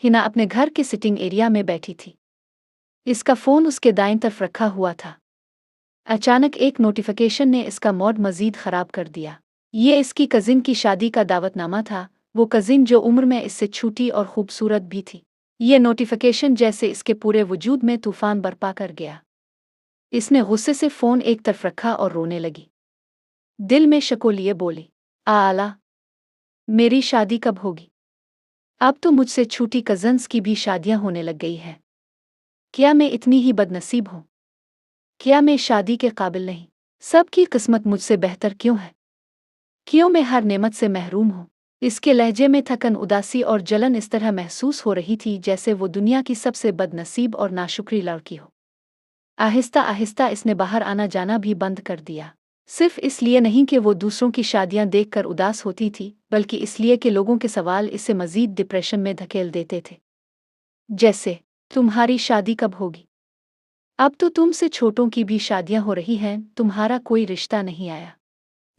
हिना अपने घर के सिटिंग एरिया में बैठी थी। इसका फ़ोन उसके दाईं तरफ रखा हुआ था। अचानक एक नोटिफिकेशन ने इसका मूड मज़ीद ख़राब कर दिया। ये इसकी कज़िन की शादी का दावतनामा था, वो कज़िन जो उम्र में इससे छोटी और खूबसूरत भी थी। ये नोटिफिकेशन जैसे इसके पूरे वजूद में तूफ़ान बरपा कर गया। इसने गुस्से से फ़ोन एक तरफ रखा और रोने लगी। दिल में शको लिए बोली, आला, मेरी शादी कब होगी? अब तो मुझसे छोटी कज़न्स की भी शादियां होने लग गई हैं। क्या मैं इतनी ही बदनसीब हूँ? क्या मैं शादी के काबिल नहीं? सबकी किस्मत मुझसे बेहतर क्यों है? क्यों मैं हर नेमत से महरूम हूँ? इसके लहजे में थकन, उदासी और जलन इस तरह महसूस हो रही थी जैसे वो दुनिया की सबसे बदनसीब और नाशुक्री लड़की हो। आहिस्ता आहिस्ता इसने बाहर आना जाना भी बंद कर दिया। सिर्फ इसलिए नहीं कि वो दूसरों की शादियां देखकर उदास होती थी, बल्कि इसलिए कि लोगों के सवाल इसे मज़ीद डिप्रेशन में धकेल देते थे। जैसे, तुम्हारी शादी कब होगी? अब तो तुमसे छोटों की भी शादियां हो रही हैं, तुम्हारा कोई रिश्ता नहीं आया।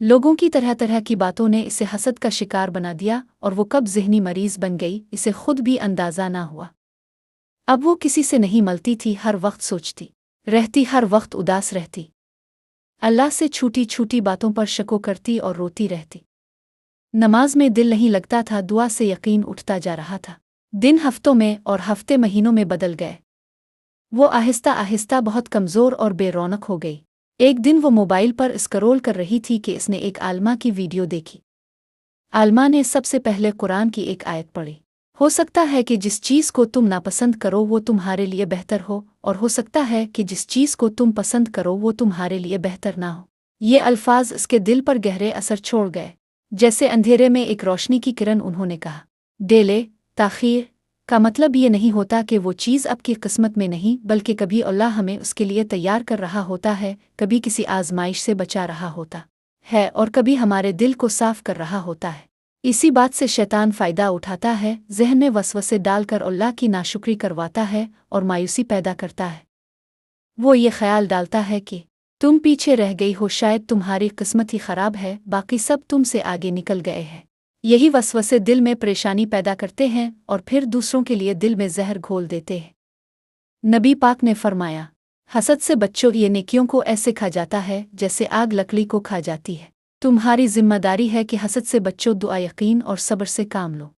लोगों की तरह तरह की बातों ने इसे हसद का शिकार बना दिया और वो कब ज़हनी मरीज़ बन गई, इसे खुद भी अंदाज़ा ना हुआ। अब वो किसी से नहीं मिलती थी, हर वक्त सोचती रहती, हर वक्त उदास रहती। अल्लाह से छोटी छोटी बातों पर शको करती और रोती रहती। नमाज में दिल नहीं लगता था, दुआ से यकीन उठता जा रहा था। दिन हफ्तों में और हफ्ते महीनों में बदल गए। वो आहिस्ता आहिस्ता बहुत कमज़ोर और बेरौनक हो गई। एक दिन वो मोबाइल पर स्क्रॉल कर रही थी कि इसने एक आलमा की वीडियो देखी। आलमा ने सबसे पहले कुरान की एक आयत पढ़ी। हो सकता है कि जिस चीज़ को तुम नापसंद करो वो तुम्हारे लिए बेहतर हो, और हो सकता है कि जिस चीज़ को तुम पसंद करो वो तुम्हारे लिए बेहतर ना हो। ये अल्फाज इसके दिल पर गहरे असर छोड़ गए। जैसे अंधेरे में एक रोशनी की किरण। उन्होंने कहा, डेले ताख़ीर का मतलब ये नहीं होता कि वो चीज़ आपकी किस्मत में नहीं, बल्कि कभी अल्लाह हमें उसके लिए तैयार कर रहा होता है, कभी किसी आजमाइश से बचा रहा होता है और कभी हमारे दिल को साफ कर रहा होता है। इसी बात से शैतान फ़ायदा उठाता है, ज़हन में वसवसे डालकर अल्लाह की नाशुक्री करवाता है और मायूसी पैदा करता है। वो ये ख्याल डालता है कि तुम पीछे रह गई हो, शायद तुम्हारी किस्मत ही ख़राब है, बाकी सब तुमसे आगे निकल गए हैं। यही वसवसे दिल में परेशानी पैदा करते हैं और फिर दूसरों के लिए दिल में जहर घोल देते हैं। नबी पाक ने फरमाया, हसद से बच्चों, ये नेकियों को ऐसे खा जाता है जैसे आग लकड़ी को खा जाती है। तुम्हारी जिम्मेदारी है कि हसद से बच्चों, दुआ, यकीन और सब्र से काम लो।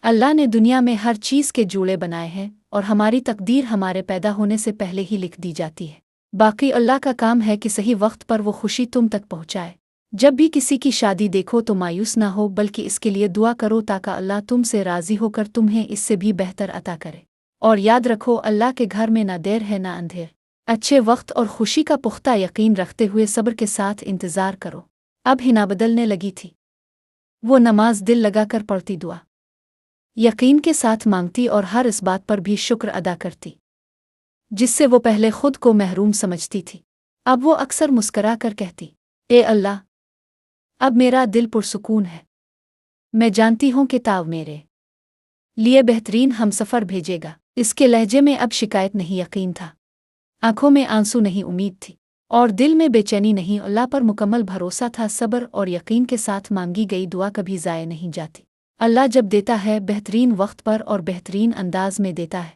अल्लाह ने दुनिया में हर चीज़ के जूड़े बनाए हैं और हमारी तकदीर हमारे पैदा होने से पहले ही लिख दी जाती है। बाकी अल्लाह का काम है कि सही वक्त पर वो खुशी तुम तक पहुँचाए। जब भी किसी की शादी देखो तो मायूस ना हो, बल्कि इसके लिए दुआ करो ताकि अल्लाह तुमसे राज़ी होकर तुम्हें इससे भी बेहतर अता करे। और याद रखो, अल्लाह के घर में ना देर है ना अंधेर। अच्छे वक्त और खुशी का पुख्ता यकीन रखते हुए सब्र के साथ इंतज़ार करो। अब हिना बदलने लगी थी। वो नमाज दिल लगाकर पढ़ती, दुआ यकीन के साथ मांगती और हर इस बात पर भी शुक्र अदा करती जिससे वो पहले खुद को महरूम समझती थी। अब वो अक्सर मुस्करा कर कहती, ए अल्लाह, अब मेरा दिल पुरसुकून है। मैं जानती हूँ कि ताव मेरे लिए बेहतरीन हमसफ़र भेजेगा। इसके लहजे में अब शिकायत नहीं, यकीन था। आंखों में आंसू नहीं, उम्मीद थी। और दिल में बेचैनी नहीं, अल्लाह पर मुकम्मल भरोसा था। सब्र और यकीन के साथ मांगी गई दुआ कभी ज़ाय नहीं जाती। अल्लाह जब देता है बेहतरीन वक्त पर और बेहतरीन अंदाज में देता है।